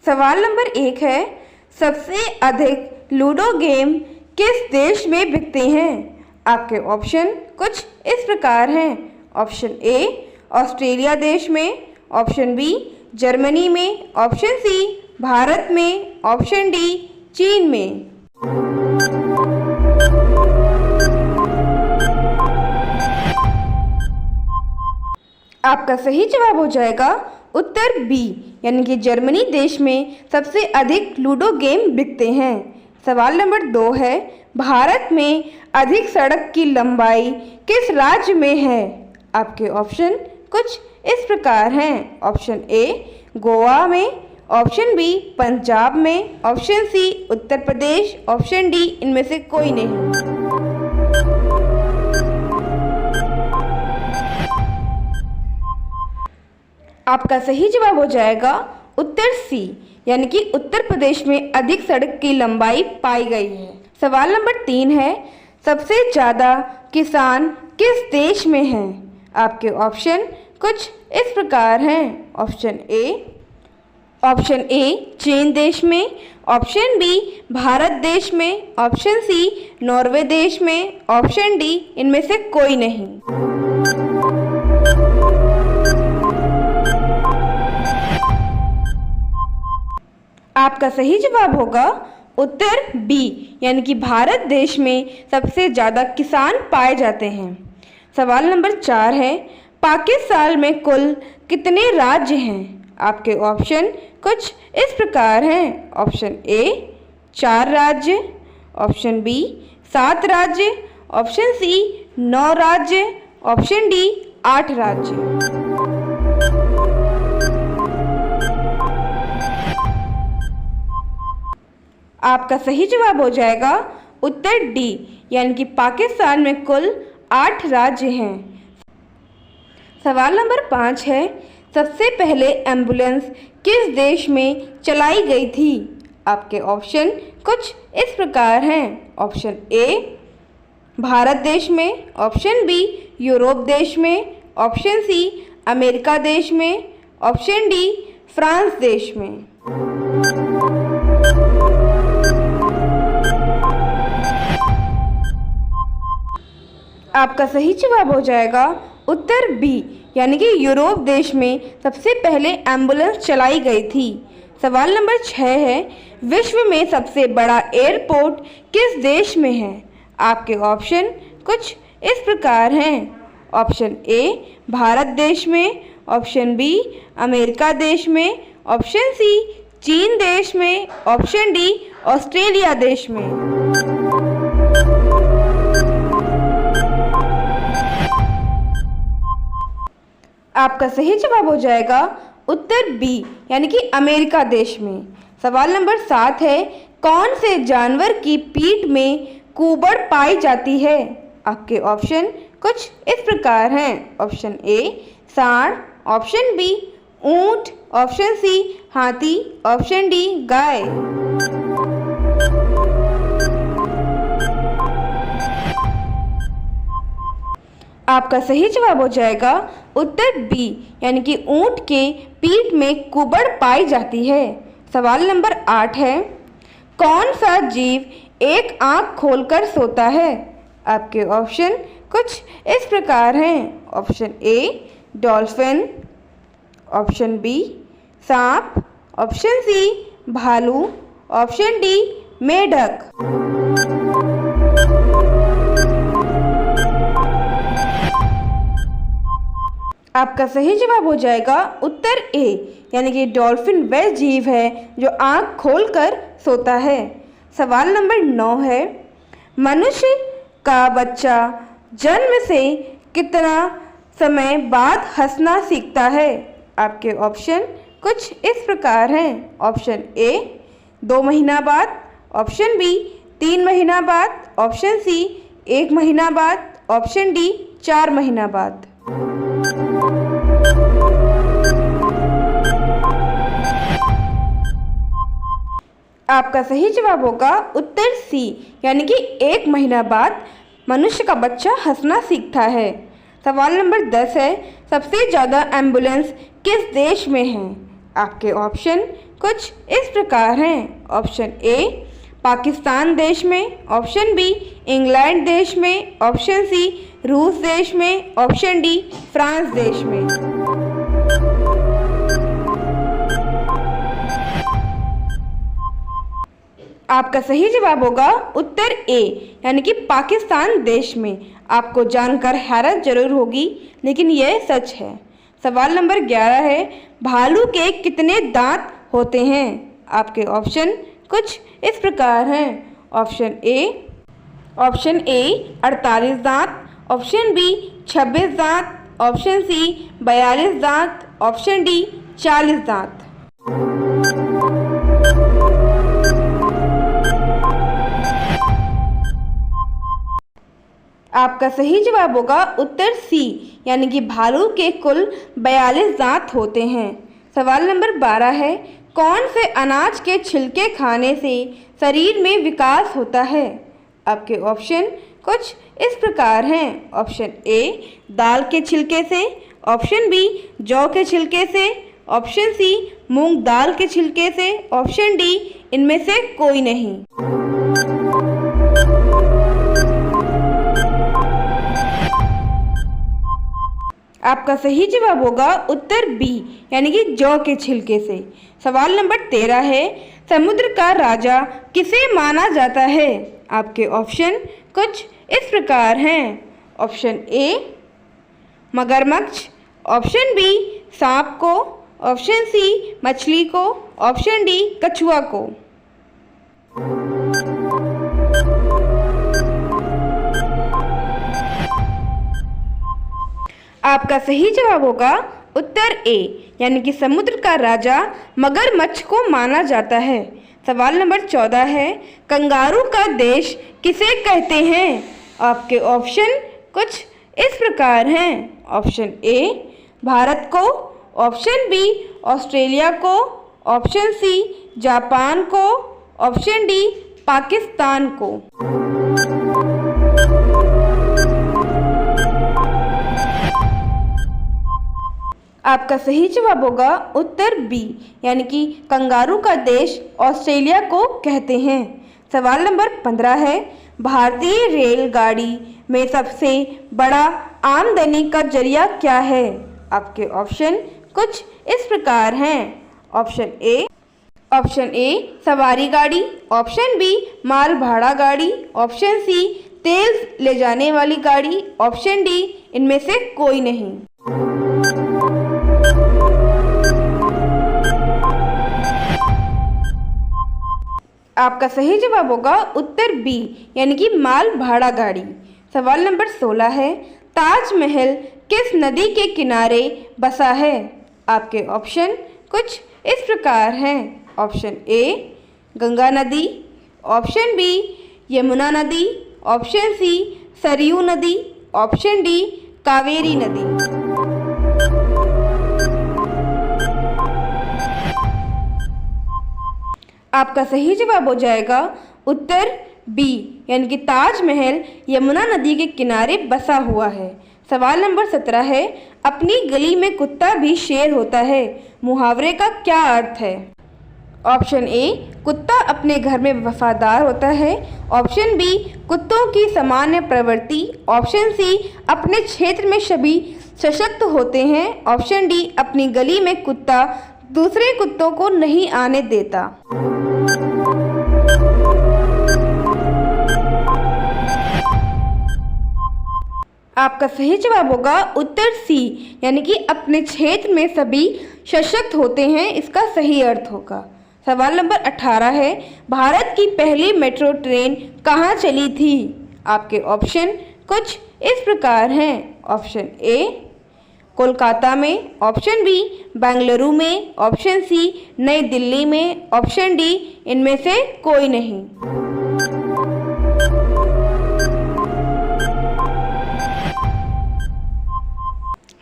सवाल नंबर 1 है, सबसे अधिक लूडो गेम किस देश में बिकते हैं? आपके ऑप्शन कुछ इस प्रकार हैं। ऑप्शन ए ऑस्ट्रेलिया देश में, ऑप्शन बी जर्मनी में, ऑप्शन सी भारत में, ऑप्शन डी चीन में। आपका सही जवाब हो जाएगा उत्तर बी, यानी कि जर्मनी देश में सबसे अधिक लूडो गेम बिकते हैं। सवाल नंबर 2 है, भारत में अधिक सड़क की लंबाई किस राज्य में है? आपके ऑप्शन कुछ इस प्रकार हैं। ऑप्शन ए गोवा में, ऑप्शन बी पंजाब में, option C Uttar Pradesh, option D इनमें से कोई नहीं। आपका सही जवाब हो जाएगा उत्तर सी, यानी कि उत्तर प्रदेश में अधिक सड़क की लंबाई पाई गई है। सवाल नंबर 3 है, सबसे ज़्यादा किसान किस देश में हैं? आपके ऑप्शन कुछ इस प्रकार हैं। ऑप्शन ए चीन देश में, ऑप्शन बी भारत देश में, ऑप्शन सी नॉर्वे देश में, ऑप्शन डी इनमें से कोई नहीं। आपका सही जवाब होगा उत्तर बी, यानी कि भारत देश में सबसे ज़्यादा किसान पाए जाते हैं। सवाल नंबर 4 है, पाकिस्तान में कुल कितने राज्य हैं? आपके ऑप्शन कुछ इस प्रकार हैं। ऑप्शन ए 4 राज्य, ऑप्शन बी 7 राज्य, ऑप्शन सी 9 राज्य, ऑप्शन डी 8 राज्य। आपका सही जवाब हो जाएगा उत्तर डी, यानी कि पाकिस्तान में कुल 8 राज्य हैं। सवाल नंबर 5 है, सबसे पहले एम्बुलेंस किस देश में चलाई गई थी? आपके ऑप्शन कुछ इस प्रकार हैं। ऑप्शन ए भारत देश में, ऑप्शन बी यूरोप देश में, ऑप्शन सी अमेरिका देश में, ऑप्शन डी फ्रांस देश में। आपका सही जवाब हो जाएगा उत्तर बी, यानी कि यूरोप देश में सबसे पहले एम्बुलेंस चलाई गई थी। सवाल नंबर 6 है, विश्व में सबसे बड़ा एयरपोर्ट किस देश में है? आपके ऑप्शन कुछ इस प्रकार हैं। ऑप्शन ए भारत देश में, ऑप्शन बी अमेरिका देश में, ऑप्शन सी चीन देश में, ऑप्शन डी ऑस्ट्रेलिया देश में। आपका सही जवाब हो जाएगा उत्तर बी, यानी कि अमेरिका देश में। सवाल नंबर 7 है, कौन से जानवर की पीठ में कुबड़ पाई जाती है? आपके ऑप्शन कुछ इस प्रकार हैं। ऑप्शन ए सांड, ऑप्शन बी ऊंट, ऑप्शन सी हाथी, ऑप्शन डी गाय। आपका सही जवाब हो जाएगा उत्तर बी, यानी कि ऊंट के पीठ में कुबड़ पाई जाती है। सवाल नंबर 8 है, कौन सा जीव एक आंख खोलकर सोता है? आपके ऑप्शन कुछ इस प्रकार हैं। Option A dolphin, option B सांप, ऑप्शन सी भालू, ऑप्शन डी मेढक। आपका सही जवाब हो जाएगा उत्तर ए, यानी कि डॉल्फिन वह जीव है जो आंख खोलकर सोता है। सवाल नंबर 9 है, मनुष्य का बच्चा जन्म से कितना समय बाद हंसना सीखता है? आपके ऑप्शन कुछ इस प्रकार हैं। ऑप्शन ए 2 महीना बाद, ऑप्शन बी 3 महीना बाद, ऑप्शन सी 1 महीना बाद, ऑप्शन डी 4 महीना बाद। आपका सही जवाब होगा उत्तर सी, यानी कि 1 महीना बाद मनुष्य का बच्चा हंसना सीखता है। सवाल नंबर 10 है, सबसे ज़्यादा एम्बुलेंस किस देश में है? आपके ऑप्शन कुछ इस प्रकार हैं। ऑप्शन ए पाकिस्तान देश में, ऑप्शन बी इंग्लैंड देश में, ऑप्शन सी रूस देश में, ऑप्शन डी फ्रांस देश में। आपका सही जवाब होगा उत्तर ए, यानी कि पाकिस्तान देश में। आपको जानकर हैरत जरूर होगी, लेकिन यह सच है। सवाल नंबर 11 है, भालू के कितने दांत होते हैं? आपके ऑप्शन कुछ इस प्रकार हैं। ऑप्शन ए 48 दांत, ऑप्शन बी 26 दांत, ऑप्शन सी 42 दांत, ऑप्शन डी 40 दांत। आपका सही जवाब होगा उत्तर सी, यानी कि भालू के कुल 42 दांत होते हैं। सवाल नंबर 12 है, कौन से अनाज के छिलके खाने से शरीर में विकास होता है? आपके ऑप्शन कुछ इस प्रकार हैं। ऑप्शन ए दाल के छिलके से, ऑप्शन बी जौ के छिलके से, ऑप्शन सी मूंग दाल के छिलके से, ऑप्शन डी इनमें से कोई नहीं। आपका सही जवाब होगा उत्तर बी, यानी कि जौ के छिलके से। सवाल नंबर 13 है, समुद्र का राजा किसे माना जाता है? आपके ऑप्शन कुछ इस प्रकार हैं। ऑप्शन ए मगरमच्छ, ऑप्शन बी सांप को, ऑप्शन सी मछली को, ऑप्शन डी कछुआ को। आपका सही जवाब होगा उत्तर ए, यानी कि समुद्र का राजा मगरमच्छ को माना जाता है। सवाल नंबर 14 है, कंगारू का देश किसे कहते हैं? आपके ऑप्शन कुछ इस प्रकार हैं। ऑप्शन ए भारत को, ऑप्शन बी ऑस्ट्रेलिया को, ऑप्शन सी जापान को, ऑप्शन डी पाकिस्तान को। आपका सही जवाब होगा उत्तर बी, यानी कि कंगारू का देश ऑस्ट्रेलिया को कहते हैं। सवाल नंबर 15 है, भारतीय रेलगाड़ी में सबसे बड़ा आमदनी का जरिया क्या है? आपके ऑप्शन कुछ इस प्रकार हैं। ऑप्शन ए सवारी गाड़ी, ऑप्शन बी माल भाड़ा गाड़ी, ऑप्शन सी तेल ले जाने वाली गाड़ी, ऑप्शन डी इनमें से कोई नहीं। आपका सही जवाब होगा उत्तर बी, यानी कि माल भाड़ा गाड़ी। सवाल नंबर 16 है, ताजमहल किस नदी के किनारे बसा है? आपके ऑप्शन कुछ इस प्रकार हैं। ऑप्शन ए गंगा नदी, ऑप्शन बी यमुना नदी, ऑप्शन सी सरयू नदी, ऑप्शन डी कावेरी नदी। आपका सही जवाब हो जाएगा उत्तर बी, यानी कि ताजमहल यमुना नदी के किनारे बसा हुआ है। सवाल नंबर 17 है, अपनी गली में कुत्ता भी शेर होता है, मुहावरे का क्या अर्थ है? ऑप्शन ए कुत्ता अपने घर में वफादार होता है, ऑप्शन बी कुत्तों की सामान्य प्रवृत्ति, ऑप्शन सी अपने क्षेत्र में सभी सशक्त होते हैं, ऑप्शन डी अपनी गली में कुत्ता दूसरे कुत्तों को नहीं आने देता। आपका सही जवाब होगा उत्तर सी, यानी कि अपने क्षेत्र में सभी सशक्त होते हैं, इसका सही अर्थ होगा। सवाल नंबर 18 है, भारत की पहली मेट्रो ट्रेन कहाँ चली थी? आपके ऑप्शन कुछ इस प्रकार हैं। ऑप्शन ए कोलकाता में, ऑप्शन बी बेंगलुरु में, ऑप्शन सी नई दिल्ली में, ऑप्शन डी इनमें से कोई नहीं।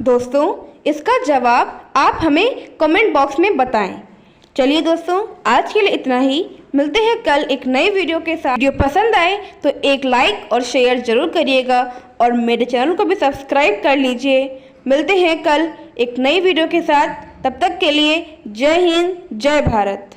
दोस्तों इसका जवाब आप हमें कमेंट बॉक्स में बताएं। चलिए दोस्तों आज के लिए इतना ही, मिलते हैं कल एक नए वीडियो के साथ। वीडियो पसंद आए तो एक लाइक और शेयर जरूर करिएगा और मेरे चैनल को भी सब्सक्राइब कर लीजिए। मिलते हैं कल एक नई वीडियो के साथ। तब तक के लिए जय हिंद, जय भारत।